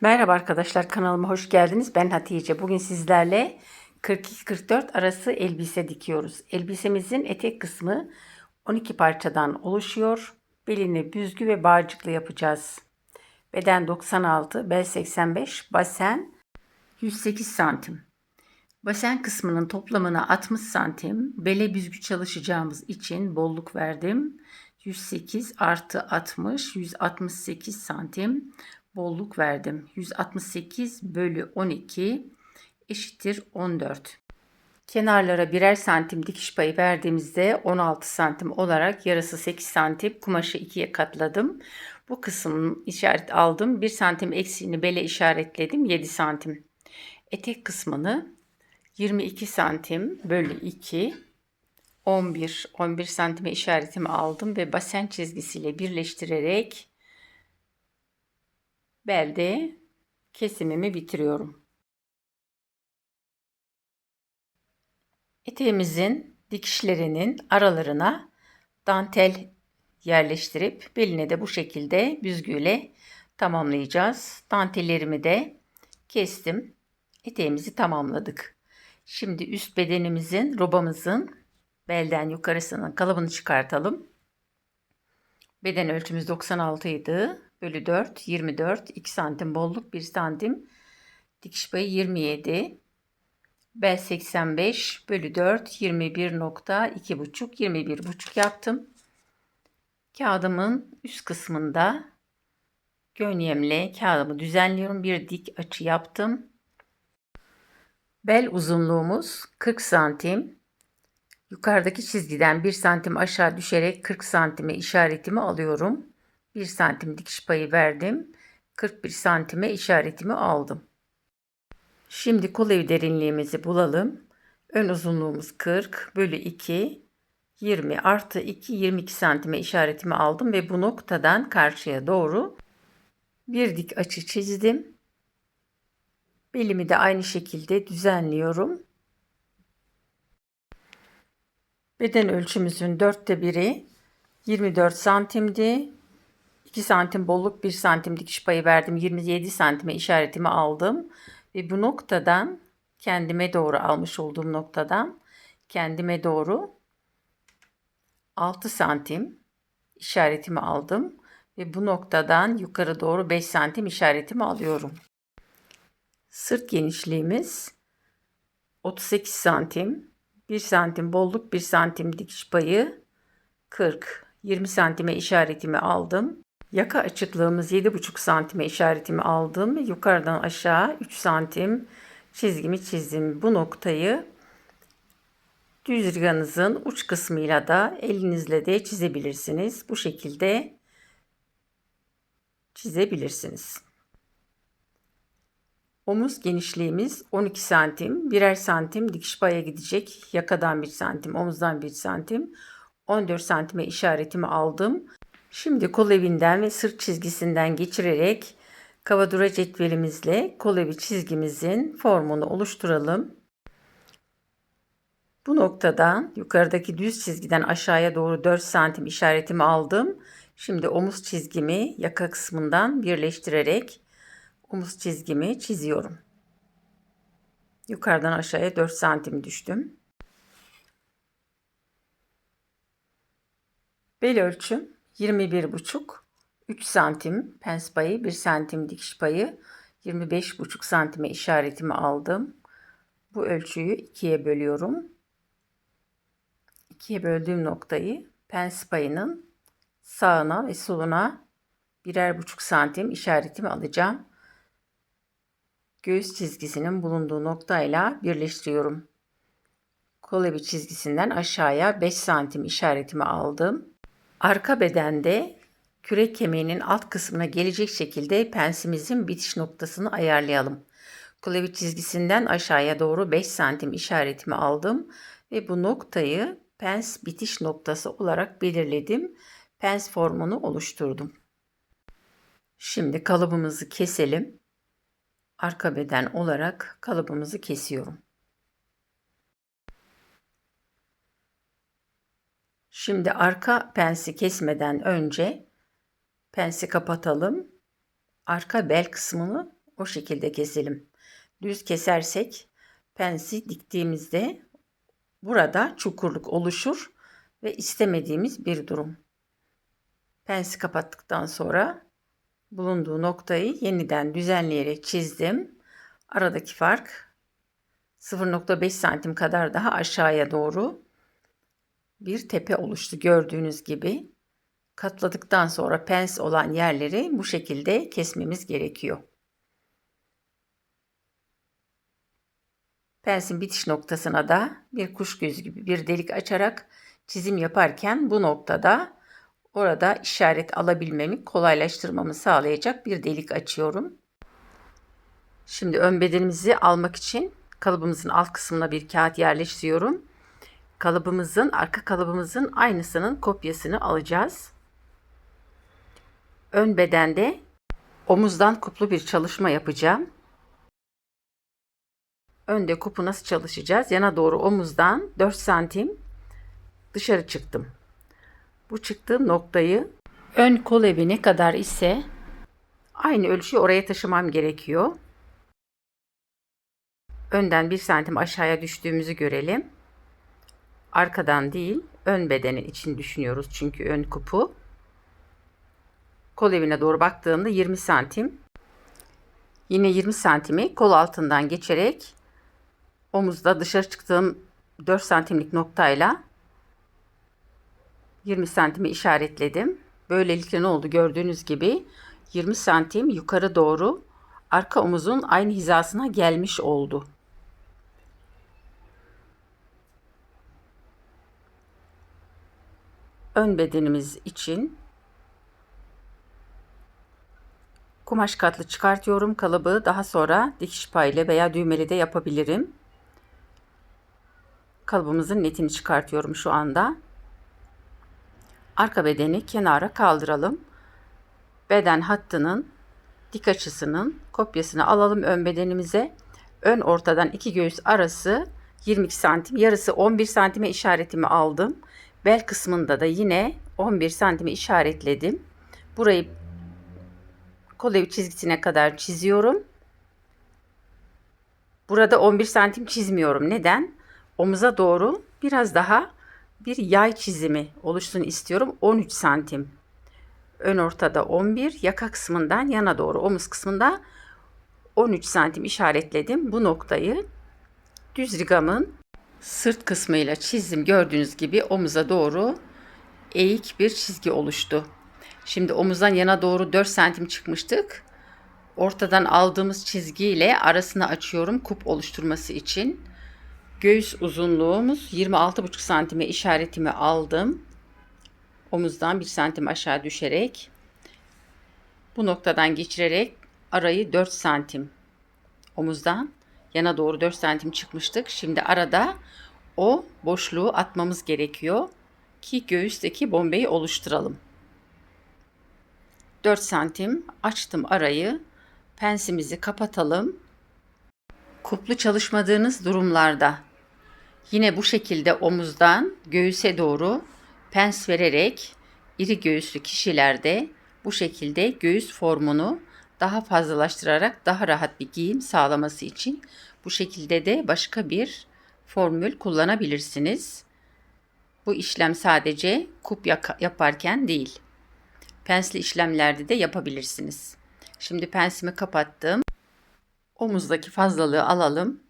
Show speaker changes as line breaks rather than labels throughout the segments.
Merhaba arkadaşlar, kanalıma hoş geldiniz. Ben Hatice. Bugün sizlerle 42-44 arası elbise dikiyoruz. Elbisemizin etek kısmı 12 parçadan oluşuyor. Belini büzgü ve bağcıklı yapacağız. Beden 96, bel 85, basen 108 santim. Basen kısmının toplamına 60 santim, bele büzgü çalışacağımız için bolluk verdim. 108 artı 60, 168 santim bolluk verdim. 168 bölü 12 eşittir 14. Kenarlara birer santim dikiş payı verdiğimizde 16 santim olarak yarısı 8 santim kumaşı ikiye katladım. Bu kısmın işaret aldım. 1 santim eksiğini bele işaretledim, 7 santim. Etek kısmını 22 santim bölü 2 11 santime işaretimi aldım ve basen çizgisiyle birleştirerek belde kesimimi bitiriyorum. Eteğimizin dikişlerinin aralarına dantel yerleştirip beline de bu şekilde büzgüyle tamamlayacağız. Dantellerimi de kestim. Eteğimizi tamamladık. Şimdi üst bedenimizin, robamızın belden yukarısının kalıbını çıkartalım. Beden ölçümüz 96 idi. Bölü 4, 24, 2 santim bolluk, 1 santim dikiş payı 27. Bel 85 bölü 4, 21,2,5, 21,5 yaptım. Kağıdımın üst kısmında gönyemle kağıdımı düzenliyorum. Bir dik açı yaptım. Bel uzunluğumuz 40 santim. Yukarıdaki çizgiden 1 santim aşağı düşerek 40 santime işaretimi alıyorum. 1 santim dikiş payı verdim. 41 santime işaretimi aldım. Şimdi kol evi derinliğimizi bulalım. Ön uzunluğumuz 40 bölü 2 20 artı 2 22 santime işaretimi aldım ve bu noktadan karşıya doğru bir dik açı çizdim. Belimi de aynı şekilde düzenliyorum. Beden ölçümüzün 1/4'ü 24 santimdi. 2 santim bolluk, 1 santim dikiş payı verdim. 27 santime işaretimi aldım. Ve bu noktadan kendime doğru almış olduğum noktadan kendime doğru 6 santim işaretimi aldım. Ve bu noktadan yukarı doğru 5 santim işaretimi alıyorum. Sırt genişliğimiz 38 santim. 1 santim bolluk, 1 santim dikiş payı 40. 20 santime işaretimi aldım. Yaka açıklığımız 7,5 santime işaretimi aldım. Yukarıdan aşağı 3 santim çizgimi çizdim. Bu noktayı düzriganızın uç kısmıyla da elinizle de çizebilirsiniz. Bu şekilde çizebilirsiniz. Omuz genişliğimiz 12 santim. Birer santim dikiş paya gidecek. Yakadan 1 santim, omuzdan 1 santim. 14 santime işaretimi aldım. Şimdi kol evinden ve sırt çizgisinden geçirerek kavadura cetvelimizle kol evi çizgimizin formunu oluşturalım. Bu noktadan yukarıdaki düz çizgiden aşağıya doğru 4 santim işaretimi aldım. Şimdi omuz çizgimi yaka kısmından birleştirerek omuz çizgimi çiziyorum. Yukarıdan aşağıya 4 santim düştüm. Bel ölçüm 21,5, 3 santim pens payı, 1 santim dikiş payı, 25,5 santime işaretimi aldım. Bu ölçüyü 2'ye bölüyorum. 2'ye böldüğüm noktayı pens payının sağına ve soluna 1,5 santim işaretimi alacağım. Göğüs çizgisinin bulunduğu noktayla birleştiriyorum. Kol evi çizgisinden aşağıya 5 santim işaretimi aldım. Arka bedende kürek kemiğinin alt kısmına gelecek şekilde pensimizin bitiş noktasını ayarlayalım. Kol evi çizgisinden aşağıya doğru 5 santim işaretimi aldım ve bu noktayı pens bitiş noktası olarak belirledim. Pens formunu oluşturdum. Şimdi kalıbımızı keselim. Arka beden olarak kalıbımızı kesiyorum. Şimdi arka pensi kesmeden önce pensi kapatalım. Arka bel kısmını O şekilde keselim. Düz kesersek pensi diktiğimizde burada çukurluk oluşur ve istemediğimiz bir durum. Pensi kapattıktan sonra bulunduğu noktayı yeniden düzenleyerek çizdim. Aradaki fark 0,5 santim kadar daha aşağıya doğru bir tepe oluştu gördüğünüz gibi. Katladıktan sonra pens olan yerleri bu şekilde kesmemiz gerekiyor. Pensin bitiş noktasına da bir kuş gözü gibi bir delik açarak çizim yaparken bu noktada orada işaret alabilmemi kolaylaştırmamı sağlayacak bir delik açıyorum. Şimdi ön bedenimizi almak için kalıbımızın alt kısmına bir kağıt yerleştiriyorum. Arka kalıbımızın aynısının kopyasını alacağız. Ön bedende omuzdan kuplu bir çalışma yapacağım. Önde kupu nasıl çalışacağız? Yana doğru omuzdan 4 santim dışarı çıktım. Bu çıktığım noktayı ön kol evi ne kadar ise aynı ölçüyü oraya taşımam gerekiyor. Önden 1 santim aşağıya düştüğümüzü görelim. Arkadan değil, ön bedenin için düşünüyoruz çünkü ön kupu. Kol evine doğru baktığımda 20 santim. Yine 20 santimi kol altından geçerek omuzda dışarı çıktığım 4 santimlik noktayla 20 santimi işaretledim. Böylelikle ne oldu? Gördüğünüz gibi 20 santim yukarı doğru arka omuzun aynı hizasına gelmiş oldu. Ön bedenimiz için kumaş katlı çıkartıyorum kalıbı. Daha sonra dikiş payıyla veya düğmeli de yapabilirim. Kalıbımızın netini çıkartıyorum şu anda. Arka bedeni kenara kaldıralım. Beden hattının dik açısının kopyasını alalım ön bedenimize. Ön ortadan iki göğüs arası 22 santim. Yarısı 11 santime işaretimi aldım. Bel kısmında da yine 11 santime işaretledim. Burayı kol evi çizgisine kadar çiziyorum. Burada 11 santim çizmiyorum. Neden? Omuza doğru biraz daha bir yay çizimi oluşsun istiyorum. 13 santim. Ön ortada 11, yaka kısmından yana doğru omuz kısmında 13 santim işaretledim. Bu noktayı düz rigamın sırt kısmıyla çizdim. Gördüğünüz gibi omuza doğru eğik bir çizgi oluştu. Şimdi omuzdan yana doğru 4 santim çıkmıştık. Ortadan aldığımız çizgiyle arasını açıyorum kup oluşturması için. Göğüs uzunluğumuz 26,5 santime işaretimi aldım. Omuzdan 1 santim aşağı düşerek bu noktadan geçirerek arayı 4 santim omuzdan yana doğru 4 santim çıkmıştık. Şimdi arada o boşluğu atmamız gerekiyor ki göğüsteki bombeyi oluşturalım. 4 santim açtım arayı. Pensimizi kapatalım. Kuplu çalışmadığınız durumlarda yine bu şekilde omuzdan göğüse doğru pens vererek iri göğüslü kişilerde bu şekilde göğüs formunu daha fazlalaştırarak daha rahat bir giyim sağlaması için bu şekilde de başka bir formül kullanabilirsiniz. Bu işlem sadece kup yaparken değil, pensli işlemlerde de yapabilirsiniz. Şimdi pensimi kapattım. Omuzdaki fazlalığı alalım.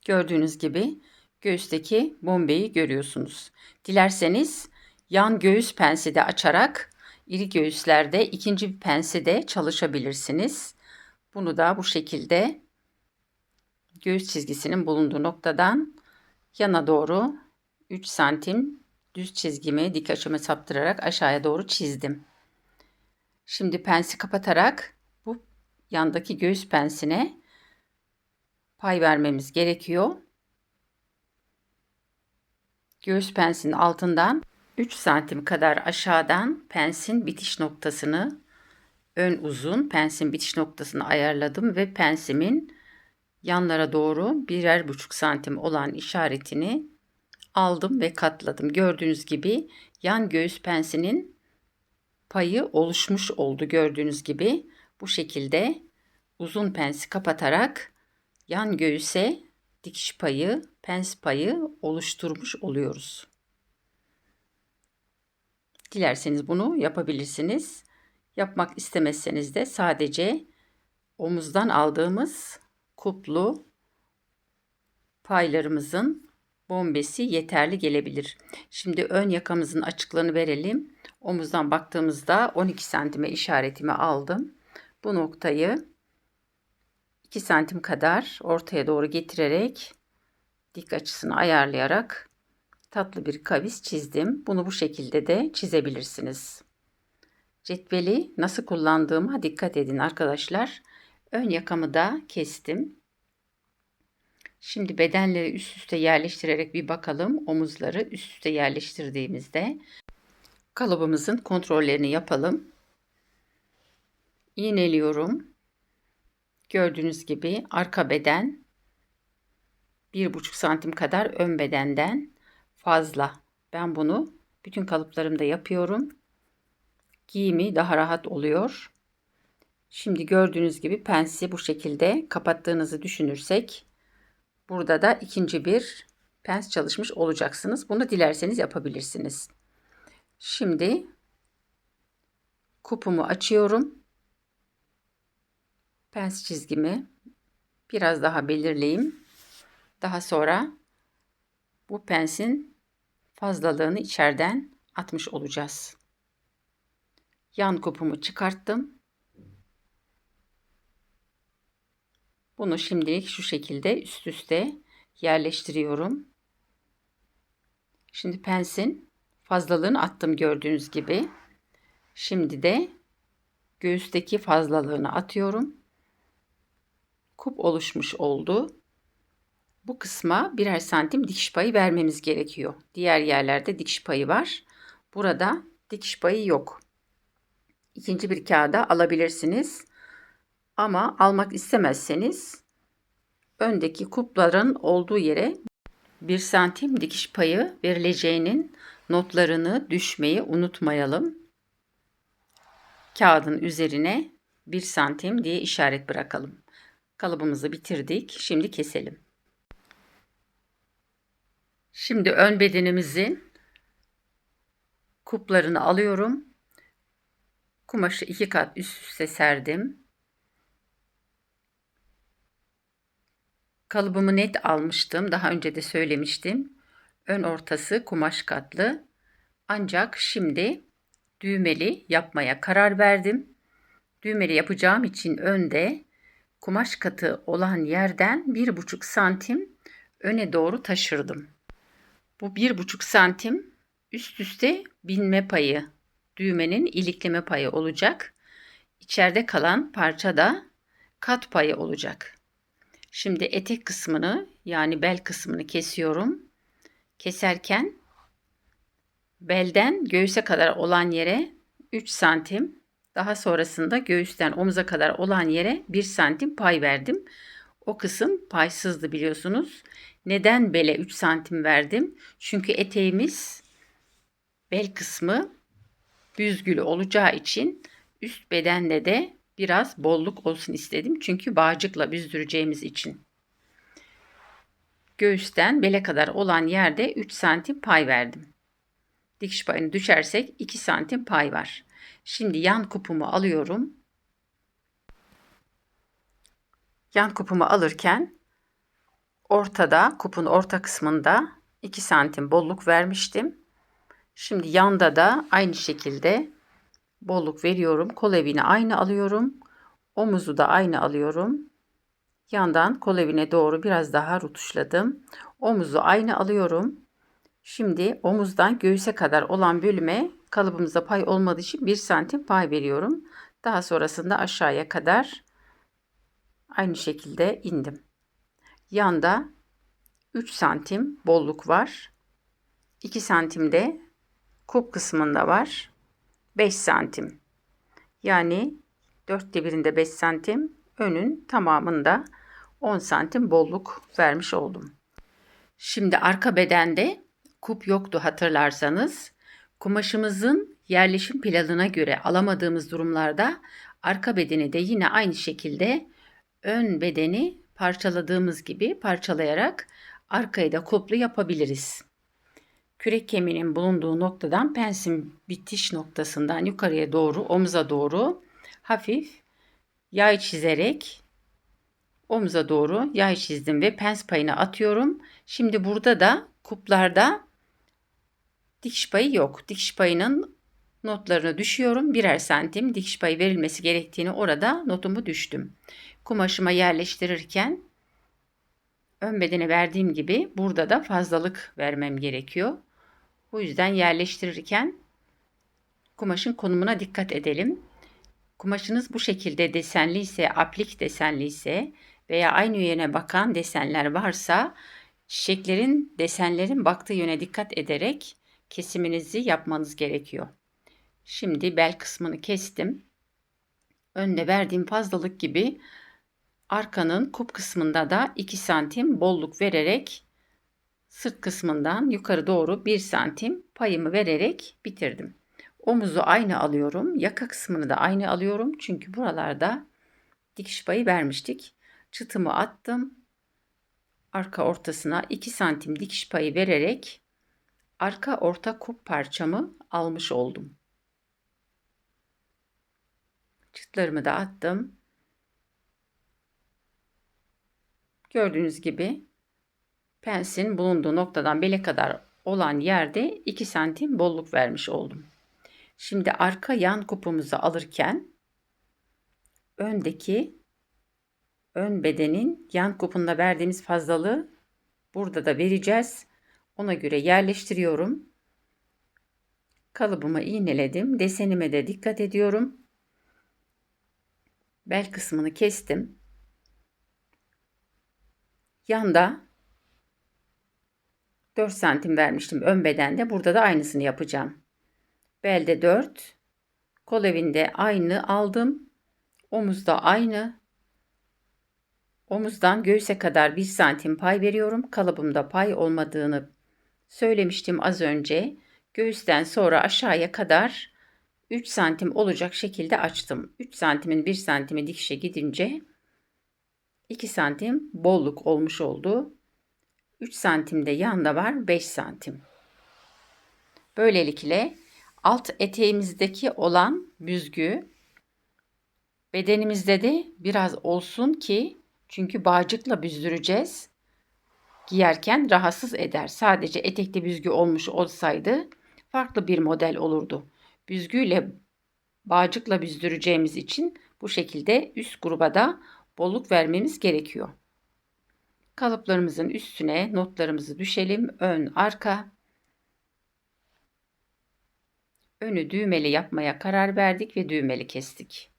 Gördüğünüz gibi göğüsteki bombeyi görüyorsunuz. Dilerseniz yan göğüs pensi de açarak iri göğüslerde ikinci bir pensi de çalışabilirsiniz. Bunu da bu şekilde göğüs çizgisinin bulunduğu noktadan yana doğru 3 santim düz çizgimi dik açımı saptırarak aşağıya doğru çizdim. Şimdi pensi kapatarak bu yandaki göğüs pensine pay vermemiz gerekiyor. Göğüs pensinin altından 3 santim kadar aşağıdan pensin bitiş noktasını ön uzun pensin bitiş noktasını ayarladım ve pensimin yanlara doğru 1,5 santim olan işaretini aldım ve katladım. Gördüğünüz gibi yan göğüs pensinin payı oluşmuş oldu. Gördüğünüz gibi bu şekilde uzun pensi kapatarak yan göğüse dikiş payı, pens payı oluşturmuş oluyoruz. Dilerseniz bunu yapabilirsiniz. Yapmak istemezseniz de sadece omuzdan aldığımız kuplu paylarımızın bombesi yeterli gelebilir. Şimdi ön yakamızın açıklığını verelim. Omuzdan baktığımızda 12 santime işaretimi aldım. Bu noktayı 2 santim kadar ortaya doğru getirerek dik açısını ayarlayarak tatlı bir kavis çizdim. Bunu bu şekilde de çizebilirsiniz. Cetveli nasıl kullandığıma dikkat edin arkadaşlar. Ön yakamı da kestim. Şimdi bedenleri üst üste yerleştirerek bir bakalım. Omuzları üst üste yerleştirdiğimizde kalıbımızın kontrollerini yapalım. İğneliyorum. Gördüğünüz gibi arka beden 1,5 santim kadar ön bedenden fazla. Ben bunu bütün kalıplarımda yapıyorum. Giyimi daha rahat oluyor. Şimdi gördüğünüz gibi pensi bu şekilde kapattığınızı düşünürsek burada da ikinci bir pens çalışmış olacaksınız. Bunu dilerseniz yapabilirsiniz. Şimdi kupumu açıyorum. Pens çizgimi biraz daha belirleyeyim. Daha sonra bu pensin fazlalığını içeriden atmış olacağız. Yan kupumu çıkarttım. Bunu şimdilik şu şekilde üst üste yerleştiriyorum. Şimdi pensin fazlalığını attım gördüğünüz gibi. Şimdi de göğüsteki fazlalığını atıyorum. Kup oluşmuş oldu. Bu kısma birer santim dikiş payı vermemiz gerekiyor. Diğer yerlerde dikiş payı var. Burada dikiş payı yok. İkinci bir kağıda alabilirsiniz. Ama almak istemezseniz öndeki kupların olduğu yere 1 santim dikiş payı verileceğinin notlarını düşmeyi unutmayalım. Kağıdın üzerine 1 santim diye işaret bırakalım. Kalıbımızı bitirdik. Şimdi keselim. Şimdi ön bedenimizin kuplarını alıyorum. Kumaşı 2 kat üst üste serdim. Kalıbımı net almıştım. Daha önce de söylemiştim. Ön ortası kumaş katlı. Ancak şimdi düğmeli yapmaya karar verdim. Düğmeli yapacağım için önde kumaş katı olan yerden 1,5 santim öne doğru taşırdım. Bu 1,5 santim üst üste binme payı, düğmenin ilikleme payı olacak. İçeride kalan parça da kat payı olacak. Şimdi etek kısmını yani bel kısmını kesiyorum. Keserken belden göğüse kadar olan yere 3 santim, daha sonrasında göğüsten omuza kadar olan yere 1 santim pay verdim. O kısım paysızdı biliyorsunuz. Neden bele 3 santim verdim? Çünkü eteğimiz bel kısmı büzgülü olacağı için üst bedenle de biraz bolluk olsun istedim. Çünkü bağcıkla büzdüreceğimiz için. Göğüsten bele kadar olan yerde 3 santim pay verdim. Dikiş payını düşersek 2 santim pay var. Şimdi yan kupumu alıyorum. Yan kupumu alırken ortada, kupun orta kısmında 2 santim bolluk vermiştim. Şimdi yanda da aynı şekilde bolluk veriyorum. Kol evini aynı alıyorum. Omuzu da aynı alıyorum. Yandan kol evine doğru biraz daha rutuşladım. Omuzu aynı alıyorum. Şimdi omuzdan göğüse kadar olan bölüme kalıbımızda pay olmadığı için 1 santim pay veriyorum. Daha sonrasında aşağıya kadar aynı şekilde indim. Yanda 3 santim bolluk var. 2 santim de kup kısmında var. 5 santim. Yani 4'te birinde 5 santim. Önün tamamında 10 santim bolluk vermiş oldum. Şimdi arka bedende kup yoktu hatırlarsanız. Kumaşımızın yerleşim planına göre alamadığımız durumlarda arka bedeni de yine aynı şekilde ön bedeni parçaladığımız gibi parçalayarak arkayı da kuplu yapabiliriz. Kürek kemiğinin bulunduğu noktadan pensin bitiş noktasından yukarıya doğru, omuza doğru hafif yay çizerek omuza doğru yay çizdim ve pens payını atıyorum. Şimdi burada da kuplarda dikiş payı yok. Dikiş payının notlarını düşüyorum. Birer santim dikiş payı verilmesi gerektiğini orada notumu düştüm. Kumaşıma yerleştirirken ön bedene verdiğim gibi burada da fazlalık vermem gerekiyor. Bu yüzden yerleştirirken kumaşın konumuna dikkat edelim. Kumaşınız bu şekilde desenli ise, aplik desenli ise veya aynı yöne bakan desenler varsa çiçeklerin, desenlerin baktığı yöne dikkat ederek kesiminizi yapmanız gerekiyor. Şimdi bel kısmını kestim. Önde verdiğim fazlalık gibi arkanın kup kısmında da 2 santim bolluk vererek sırt kısmından yukarı doğru 1 santim payımı vererek bitirdim. Omuzu aynı alıyorum. Yaka kısmını da aynı alıyorum. Çünkü buralarda dikiş payı vermiştik. Çıtımı attım. Arka ortasına 2 santim dikiş payı vererek arka orta kup parçamı almış oldum. Çıtlarımı da attım. Gördüğünüz gibi pensin bulunduğu noktadan bele kadar olan yerde 2 santim bolluk vermiş oldum. Şimdi arka yan kupumuzu alırken öndeki ön bedenin yan kupunda verdiğimiz fazlalığı burada da vereceğiz. Ona göre yerleştiriyorum. Kalıbımı iğneledim. Desenime de dikkat ediyorum. Bel kısmını kestim. Yanda 4 santim vermiştim ön bedende. Burada da aynısını yapacağım. Belde 4. Kol evinde aynı aldım. Omuzda aynı. Omuzdan göğüse kadar 1 santim pay veriyorum. Kalıbımda pay olmadığını söylemiştim az önce. Göğüsten sonra aşağıya kadar 3 santim olacak şekilde açtım. 3 santimin 1 santimi dikişe gidince 2 santim bolluk olmuş oldu. 3 santim de yanda var, 5 santim. Böylelikle alt eteğimizdeki olan büzgü bedenimizde de biraz olsun ki çünkü bağcıkla büzdüreceğiz. Giyerken rahatsız eder. Sadece etekte büzgü olmuş olsaydı farklı bir model olurdu. Büzgüyle bağcıkla büzdüreceğimiz için bu şekilde üst gruba da bolluk vermemiz gerekiyor. Kalıplarımızın üstüne notlarımızı düşelim. Ön, arka. Önü düğmeli yapmaya karar verdik ve düğmeli kestik.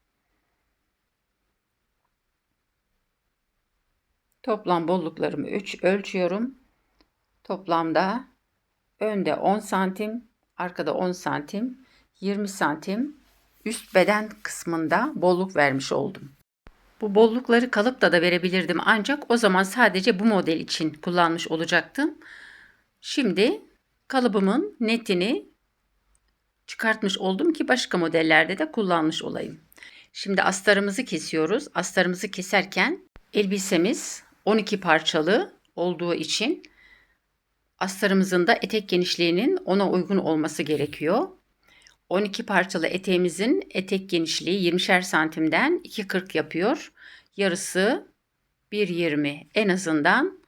Toplam bolluklarımı ölçüyorum. Toplamda önde 10 santim, arkada 10 santim, 20 santim üst beden kısmında bolluk vermiş oldum. Bu bollukları kalıpta da verebilirdim ancak o zaman sadece bu model için kullanmış olacaktım. Şimdi kalıbımın netini çıkartmış oldum ki başka modellerde de kullanmış olayım. Şimdi astarımızı kesiyoruz. Astarımızı keserken elbisemiz 12 parçalı olduğu için astarımızın da etek genişliğinin ona uygun olması gerekiyor. 12 parçalı eteğimizin etek genişliği 20'şer santimden 2,40 yapıyor. Yarısı 1,20 en azından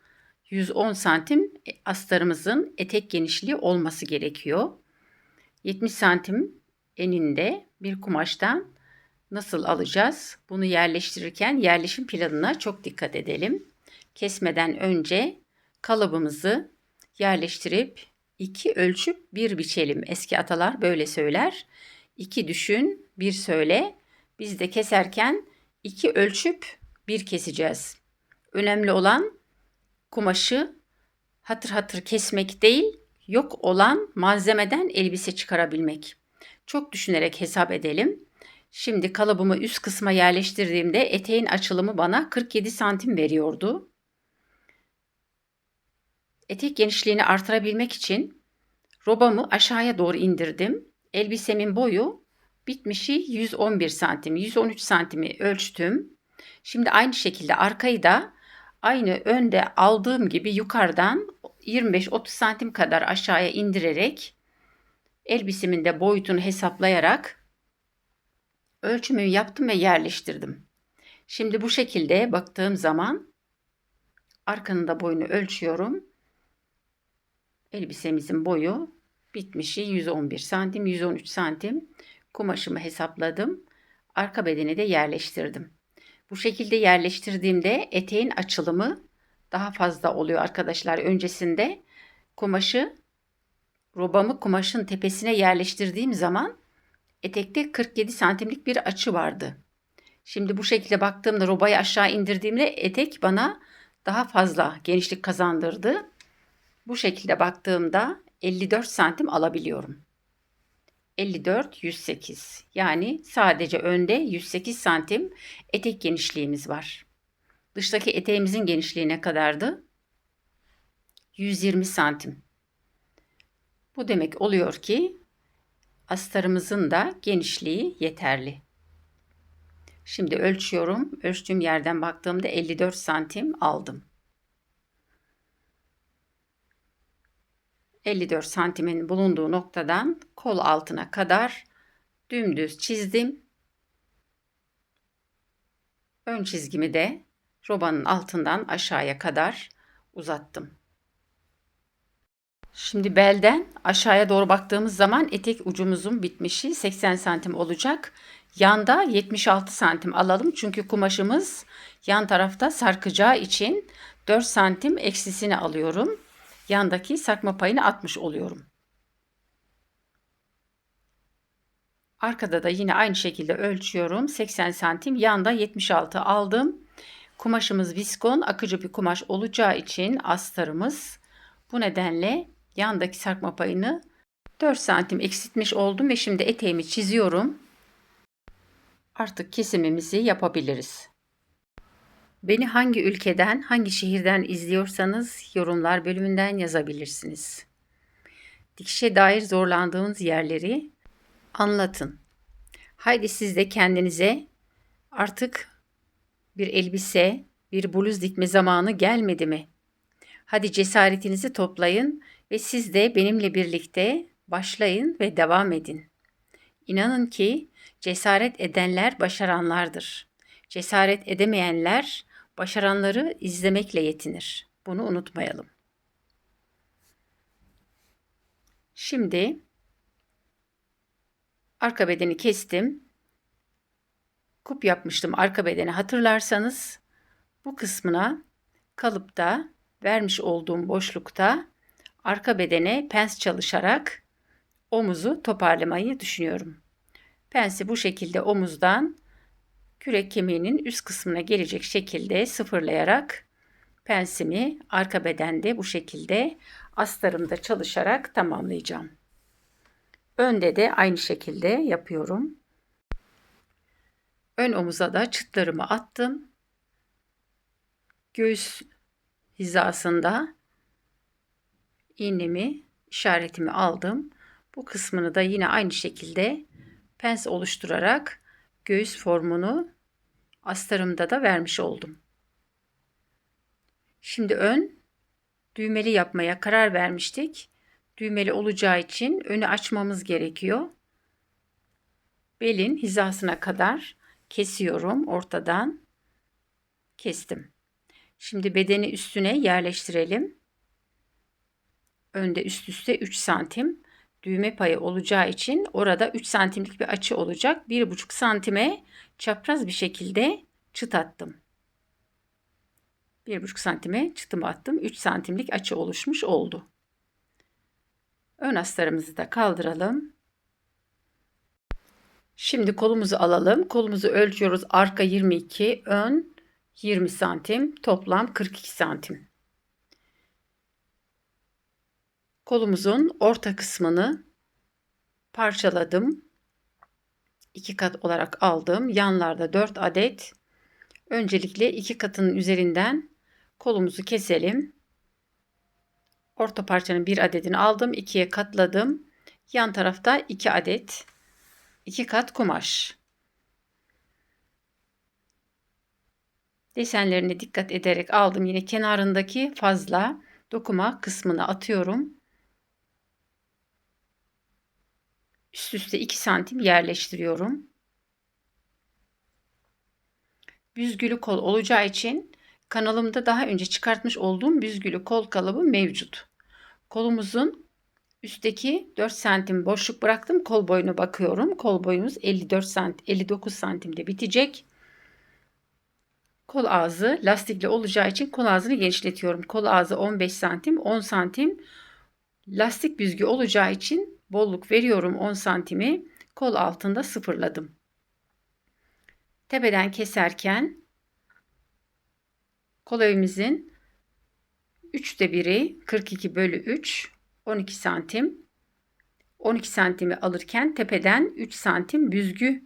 110 santim astarımızın etek genişliği olması gerekiyor. 70 santim eninde bir kumaştan nasıl alacağız? Bunu yerleştirirken yerleşim planına çok dikkat edelim. Kesmeden önce kalıbımızı yerleştirip 2 ölçüp 1 biçelim. Eski atalar böyle söyler. 2 düşün, 1 söyle. Biz de keserken 2 ölçüp 1 keseceğiz. Önemli olan kumaşı hatır hatır kesmek değil, yok olan malzemeden elbise çıkarabilmek. Çok düşünerek hesap edelim. Şimdi kalıbımı üst kısma yerleştirdiğimde eteğin açılımı bana 47 santim veriyordu. Etek genişliğini artırabilmek için Robamı aşağıya doğru indirdim. Elbisemin boyu bitmişi 111 santim. 113 santimi ölçtüm. Şimdi aynı şekilde arkayı da aynı önde aldığım gibi yukarıdan 25-30 santim kadar aşağıya indirerek elbisemin de boyutunu hesaplayarak ölçümü yaptım ve yerleştirdim. Şimdi bu şekilde baktığım zaman arkanın da boyunu ölçüyorum. Elbisemizin boyu bitmişi 111 santim, 113 santim. Kumaşımı hesapladım. Arka bedeni de yerleştirdim. Bu şekilde yerleştirdiğimde eteğin açılımı daha fazla oluyor arkadaşlar. Öncesinde robamı kumaşın tepesine yerleştirdiğim zaman etekte 47 santimlik bir açı vardı. Şimdi bu şekilde baktığımda robayı aşağı indirdiğimde etek bana daha fazla genişlik kazandırdı. Bu şekilde baktığımda 54 santim alabiliyorum. 54, 108. Yani sadece önde 108 santim etek genişliğimiz var. Dıştaki eteğimizin genişliği ne kadardı? 120 santim. Bu demek oluyor ki astarımızın da genişliği yeterli. Şimdi ölçüyorum. Ölçtüğüm yerden baktığımda 54 santim aldım. 54 santimin bulunduğu noktadan kol altına kadar dümdüz çizdim. Ön çizgimi de robanın altından aşağıya kadar uzattım. Şimdi belden aşağıya doğru baktığımız zaman etek ucumuzun bitmişi 80 santim olacak. Yanda 76 santim alalım. Çünkü kumaşımız yan tarafta sarkacağı için 4 santim eksisini alıyorum. Yandaki sarkma payını atmış oluyorum. Arkada da yine aynı şekilde ölçüyorum. 80 santim. Yanda 76 aldım. Kumaşımız viskon, akıcı bir kumaş olacağı için astarımız. Bu nedenle yandaki sarkma payını 4 santim eksiltmiş oldum ve şimdi eteğimi çiziyorum. Artık kesimimizi yapabiliriz. Beni hangi ülkeden, hangi şehirden izliyorsanız yorumlar bölümünden yazabilirsiniz. Dikişe dair zorlandığınız yerleri anlatın. Haydi siz de kendinize artık bir elbise, bir bluz dikme zamanı gelmedi mi? Hadi cesaretinizi toplayın ve siz de benimle birlikte başlayın ve devam edin. İnanın ki cesaret edenler başaranlardır. Cesaret edemeyenler başaranları izlemekle yetinir. Bunu unutmayalım. Şimdi arka bedeni kestim. Kup yapmıştım arka bedeni hatırlarsanız. Bu kısmına kalıpta vermiş olduğum boşlukta arka bedene pens çalışarak omuzu toparlamayı düşünüyorum. Pensi bu şekilde omuzdan kürek kemiğinin üst kısmına gelecek şekilde sıfırlayarak pensimi arka bedende bu şekilde astarımda çalışarak tamamlayacağım. Önde de aynı şekilde yapıyorum. Ön omuza da çıtlarımı attım. Göğüs hizasında iğnemi, işaretimi aldım. Bu kısmını da yine aynı şekilde pens oluşturarak göğüs formunu astarımda da vermiş oldum. Şimdi ön düğmeli yapmaya karar vermiştik. Düğmeli olacağı için önü açmamız gerekiyor. Belin hizasına kadar kesiyorum. Ortadan kestim. Şimdi bedeni üstüne yerleştirelim. Önde üst üste 3 santim düğme payı olacağı için orada 3 santimlik bir açı olacak. 1,5 santime çapraz bir şekilde çıt attım. 1,5 santime çıtımı attım. 3 santimlik açı oluşmuş oldu. Ön astarımızı da kaldıralım. Şimdi kolumuzu alalım. Kolumuzu ölçüyoruz. Arka 22, ön 20 santim, toplam 42 santim. Kolumuzun orta kısmını parçaladım. 2 kat olarak aldım. Yanlarda 4 adet. Öncelikle 2 katının üzerinden kolumuzu keselim. Orta parçanın bir adedini aldım. 2'ye katladım. Yan tarafta 2 adet. 2 kat kumaş. Desenlerine dikkat ederek aldım. Yine kenarındaki fazla dokuma kısmını atıyorum. Üst üste 2 santim yerleştiriyorum. Büzgülü kol olacağı için kanalımda daha önce çıkartmış olduğum büzgülü kol kalıbı mevcut. Kolumuzun üstteki 4 santim boşluk bıraktım. Kol boyuna bakıyorum. Kol boyumuz 54 santim, 59 santimde bitecek. Kol ağzı lastikli olacağı için kol ağzını genişletiyorum. Kol ağzı 15 santim, 10 santim lastik büzgü olacağı için bolluk veriyorum 10 santimi. Kol altında sıfırladım. Tepeden keserken kol evimizin 3'te 1'i 42 bölü 3 12 santim. 12 santimi alırken tepeden 3 santim büzgü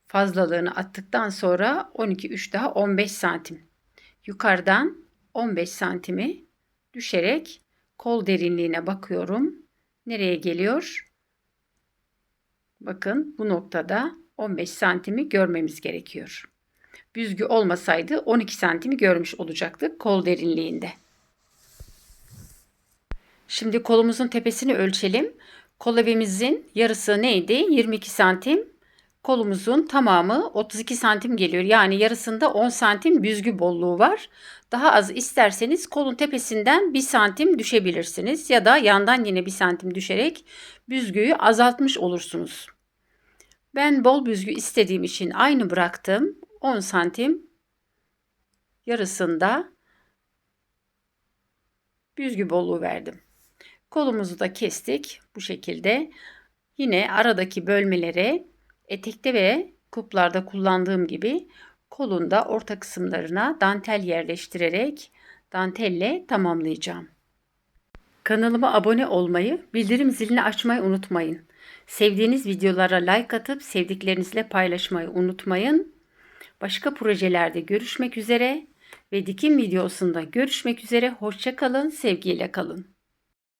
fazlalığını attıktan sonra 12 3 daha 15 santim. Yukarıdan 15 santimi düşerek kol derinliğine bakıyorum. Nereye geliyor? Bakın bu noktada 15 santimi görmemiz gerekiyor. Büzgü olmasaydı 12 santimi görmüş olacaktık kol derinliğinde. Şimdi kolumuzun tepesini ölçelim. Kol evimizin yarısı neydi? 22 santim. Kolumuzun tamamı 32 santim geliyor. Yani yarısında 10 santim büzgü bolluğu var. Daha az isterseniz kolun tepesinden 1 santim düşebilirsiniz. Ya da yandan yine 1 santim düşerek büzgüyü azaltmış olursunuz. Ben bol büzgü istediğim için aynı bıraktım. 10 santim yarısında büzgü bolluğu verdim. Kolumuzu da kestik bu şekilde. Yine aradaki bölmelere etekte ve kuplarda kullandığım gibi kolunda orta kısımlarına dantel yerleştirerek dantelle tamamlayacağım. Kanalıma abone olmayı, bildirim zilini açmayı unutmayın. Sevdiğiniz videolara like atıp sevdiklerinizle paylaşmayı unutmayın. Başka projelerde görüşmek üzere ve dikim videosunda görüşmek üzere. Hoşça kalın, sevgiyle kalın.